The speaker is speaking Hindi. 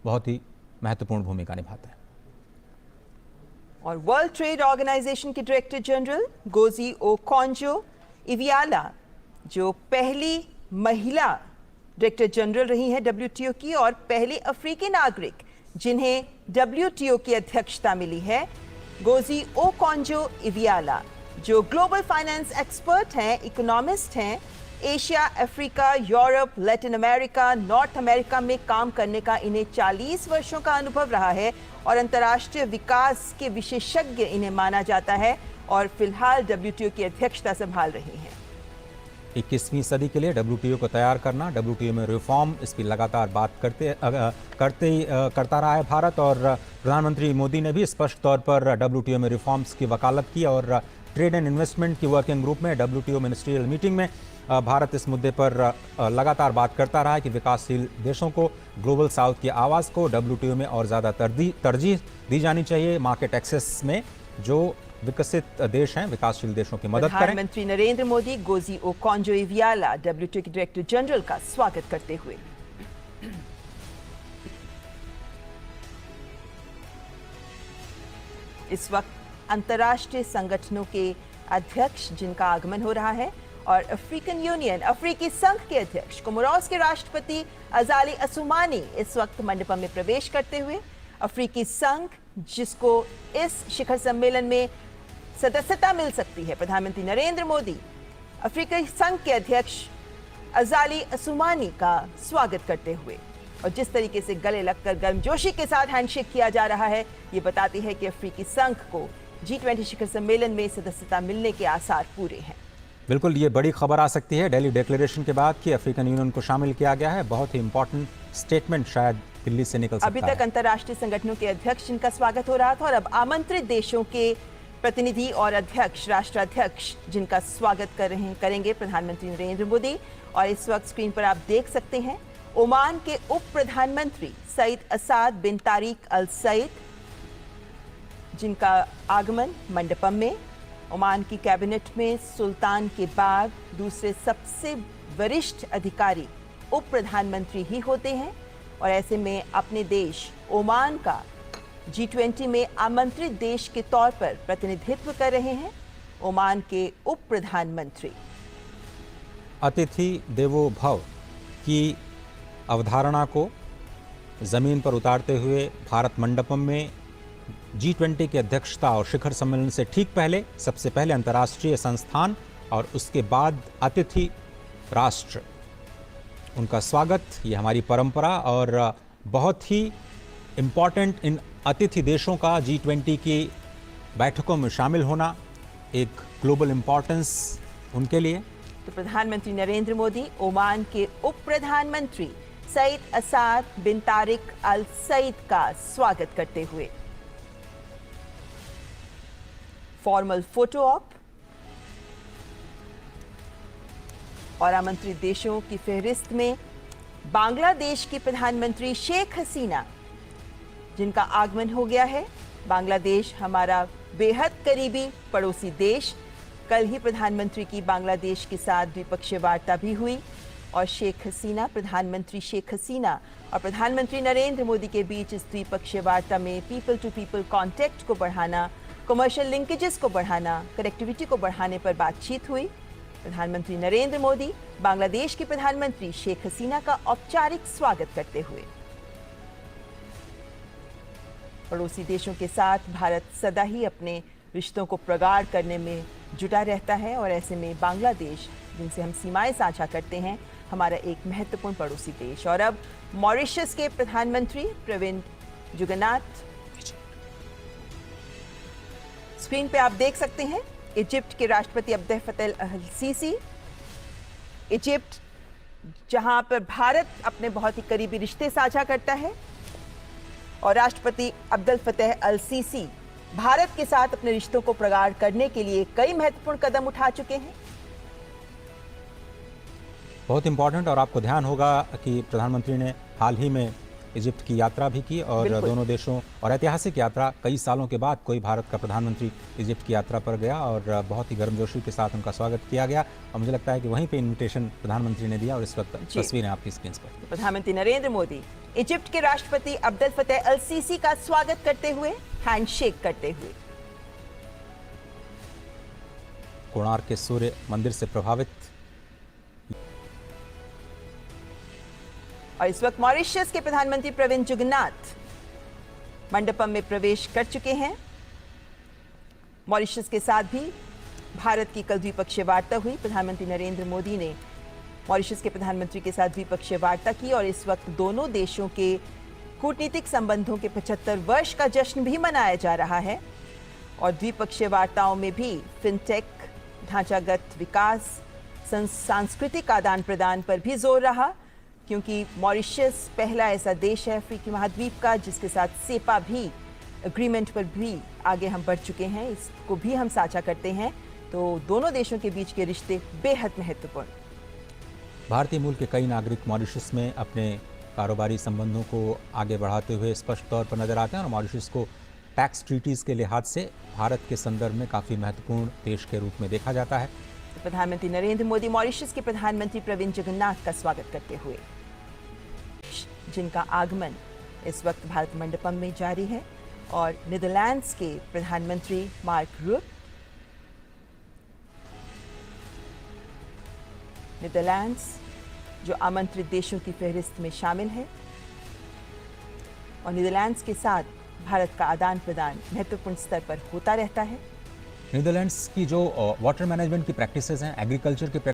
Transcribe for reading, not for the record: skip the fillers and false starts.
बहुत ही महत्वपूर्ण भूमिका निभाता है। और वर्ल्ड ट्रेड ऑर्गेनाइजेशन के डायरेक्टर जनरल गोजी ओकोंजो-इवियाला, जो पहली महिला डायरेक्टर जनरल रही हैं डब्ल्यूटीओ की और पहली अफ्रीकी नागरिक जिन्हें डब्ल्यूटीओ की अध्यक्षता मिली है, गोजी ओकोंजो-इवियाला, जो ग्लोबल फाइनेंस एक्सपर्ट हैं, इकोनॉमिस्ट हैं, Asia, Africa, Europe, Latin America, north America में काम करने का इन्हें 40 वर्षों का अनुभव रहा है और अंतर्राष्ट्रीय विकास के विशेषज्ञ इन्हें माना जाता है और फिलहाल डब्ल्यूटीओ की अध्यक्षता संभाल रही हैं। 21वीं सदी के लिए डब्ल्यूटीओ को तैयार करना, डब्ल्यूटीओ में रिफॉर्म, इसकी लगातार बात करता रहा है भारत। और प्रधानमंत्री मोदी ने भी स्पष्ट तौर पर डब्ल्यूटीओ में रिफॉर्म्स की वकालत की और ट्रेड एंड इन्वेस्टमेंट की वर्किंग ग्रुप में डब्ल्यूटीओ मिनिस्ट्रियल मीटिंग में भारत इस मुद्दे पर लगातार बात करता रहा है कि विकासशील देशों को, ग्लोबल साउथ की आवाज़ को डब्ल्यूटीओ में और ज़्यादा तरजीह दी जानी चाहिए। मार्केट एक्सेस में जो विकसित देश हैं, विकासशील देशों की मदद करें। प्रधानमंत्री नरेंद्र मोदी गोजी ओकोंजो-इवियाला डब्ल्यूटीओ के डायरेक्टर जनरल का स्वागत करते हुए। इस वक्त अंतर्राष्ट्रीय संगठनों के अध्यक्ष जिनका आगमन हो रहा है और अफ्रीकन यूनियन, अफ्रीकी संघ के अध्यक्ष, कोमोरोस के राष्ट्रपति अजाली असुमानी इस वक्त मंडपम में प्रवेश करते हुए अफ्रीकी संघ, जिसको इस शिखर सम्मेलन में सदस्यता मिल सकती है, प्रधानमंत्री नरेंद्र मोदी अफ्रीकी संघ के अध्यक्ष अजाली असुमानी का स्वागत करते हुए। और जिस तरीके से गले लगकर गर्मजोशी के साथ हैंडशेक किया जा रहा है, ये बताती है कि अफ्रीकी संघ को G20 शिखर सम्मेलन में सदस्यता मिलने के आसार पूरे हैं। बिल्कुल, ये बड़ी खबर आ सकती है दिल्ली डिक्लेरेशन के बाद कि अफ्रीकन यूनियन को शामिल किया गया है। बहुत ही इंपॉर्टेंट स्टेटमेंट शायद दिल्ली से निकल सकता है। अभी तक अंतर्राष्ट्रीय संगठनों के अध्यक्ष जिनका स्वागत हो रहा था और अब आमंत्रित देशों के प्रतिनिधि और अध्यक्ष, राष्ट्राध्यक्ष जिनका स्वागत करेंगे प्रधानमंत्री नरेंद्र मोदी। और इस वक्त स्क्रीन पर आप देख सकते हैं ओमान के उप प्रधानमंत्री सईद असाद बिन तारिक अल सईद, जिनका आगमन मंडपम में। ओमान की कैबिनेट में सुल्तान के बाद दूसरे सबसे वरिष्ठ अधिकारी उप प्रधानमंत्री ही होते हैं और ऐसे में अपने देश ओमान का G20 में आमंत्रित देश के तौर पर प्रतिनिधित्व कर रहे हैं ओमान के उप प्रधानमंत्री। अतिथि देवो भव की अवधारणा को जमीन पर उतारते हुए भारत मंडपम में G20 की अध्यक्षता और शिखर सम्मेलन से ठीक पहले सबसे पहले अंतर्राष्ट्रीय संस्थान और उसके बाद अतिथि राष्ट्र, उनका स्वागत, ये हमारी परंपरा और बहुत ही इम्पॉर्टेंट इन अतिथि देशों का G20 की बैठकों में शामिल होना, एक ग्लोबल इम्पॉर्टेंस उनके लिए। तो प्रधानमंत्री नरेंद्र मोदी ओमान के उप प्रधानमंत्री सईद असाद बिन तारिक अल सईद का स्वागत करते हुए फॉर्मल फोटो ऑप और आमंत्रित देशों की फहरिस्त में बांग्लादेश की प्रधानमंत्री शेख हसीना, जिनका आगमन हो गया है। बांग्लादेश हमारा बेहद करीबी पड़ोसी देश। कल ही प्रधानमंत्री की बांग्लादेश के साथ द्विपक्षीय वार्ता भी हुई और शेख हसीना, प्रधानमंत्री शेख हसीना और प्रधानमंत्री नरेंद्र मोदी के बीच इस द्विपक्षीय वार्ता में पीपल टू पीपल कॉन्टैक्ट को बढ़ाना, कमर्शियल लिंकेजेस को बढ़ाना, कनेक्टिविटी को बढ़ाने पर बातचीत हुई। प्रधानमंत्री नरेंद्र मोदी बांग्लादेश की प्रधानमंत्री शेख हसीना का औपचारिक स्वागत करते हुए। पड़ोसी देशों के साथ भारत सदा ही अपने रिश्तों को प्रगाढ़ करने में जुटा रहता है और ऐसे में बांग्लादेश, जिनसे हम सीमाएं साझा करते हैं, हमारा एक महत्वपूर्ण पड़ोसी देश। और अब मॉरिशस के प्रधानमंत्री प्रविंद जुगन्नाथ स्क्रीन पे आप देख सकते हैं। इजिप्ट के राष्ट्रपति अब्देल फतेह अल सीसी, इजिप्ट जहां पर भारत अपने बहुत ही करीबी रिश्ते साझा करता है और राष्ट्रपति अब्देल फतेह अल सीसी भारत के साथ अपने रिश्तों को प्रगाढ़ करने के लिए कई महत्वपूर्ण कदम उठा चुके हैं। बहुत इंपॉर्टेंट। और आपको ध्यान होगा कि प्रधानमंत्री ने हाल ही में इजिप्ट की यात्रा भी की और बिल्कुल। दोनों देशों और ऐतिहासिक यात्रा, कई सालों के बाद कोई भारत का प्रधानमंत्री इजिप्ट की यात्रा पर गया और बहुत ही गर्मजोशी के साथ उनका स्वागत किया गया और मुझे लगता है कि वहीं पे इनविटेशन प्रधानमंत्री ने दिया और इस वक्त जी। तस्वीरें आपकी स्क्रीन पर। प्रधानमंत्री नरेंद्र मोदी इजिप्ट के राष्ट्रपति अब्देल फतेह अल सीसी का स्वागत करते हुए, हैंडशेक करते हुए। कोणार्क के सूर्य मंदिर से प्रभावित। और इस वक्त मॉरिशस के प्रधानमंत्री प्रविंद जुगन्नाथ मंडपम में प्रवेश कर चुके हैं। मॉरिशस के साथ भी भारत की कल द्विपक्षीय वार्ता हुई। प्रधानमंत्री नरेंद्र मोदी ने मॉरिशस के प्रधानमंत्री के साथ द्विपक्षीय वार्ता की और इस वक्त दोनों देशों के कूटनीतिक संबंधों के 75 वर्ष का जश्न भी मनाया जा रहा है और द्विपक्षीय वार्ताओं में भी फिनटेक, ढांचागत विकास, सांस्कृतिक आदान प्रदान पर भी जोर रहा, क्योंकि मॉरिशस पहला ऐसा देश है अफ्रीकी महाद्वीप का जिसके साथ सेपा भी एग्रीमेंट पर भी आगे हम बढ़ चुके हैं, इसको भी हम साझा करते हैं। तो दोनों देशों के बीच के रिश्ते बेहद महत्वपूर्ण। भारतीय मूल के कई नागरिक मॉरिशस में अपने कारोबारी संबंधों को आगे बढ़ाते हुए स्पष्ट तौर पर नजर आते हैं और मॉरिशस को टैक्स ट्रीटीज के लिहाज से भारत के संदर्भ में काफ़ी महत्वपूर्ण देश के रूप में देखा जाता है। तो प्रधानमंत्री नरेंद्र मोदी मॉरिशस के प्रधानमंत्री प्रविंद जगन्नाथ का स्वागत करते हुए, जिनका आगमन इस वक्त भारत मंडपम में जारी है, और नीदरलैंड्स के प्रधानमंत्री मार्क रूट, नीदरलैंड्स जो आमंत्रित देशों की फहरिस्त में शामिल है और नीदरलैंड्स के साथ भारत का आदान प्रदान महत्वपूर्ण स्तर पर होता रहता है। नीदरलैंड्स की जो वाटर मैनेजमेंट की प्रैक्टिसेस हैं, एग्रीकल्चर के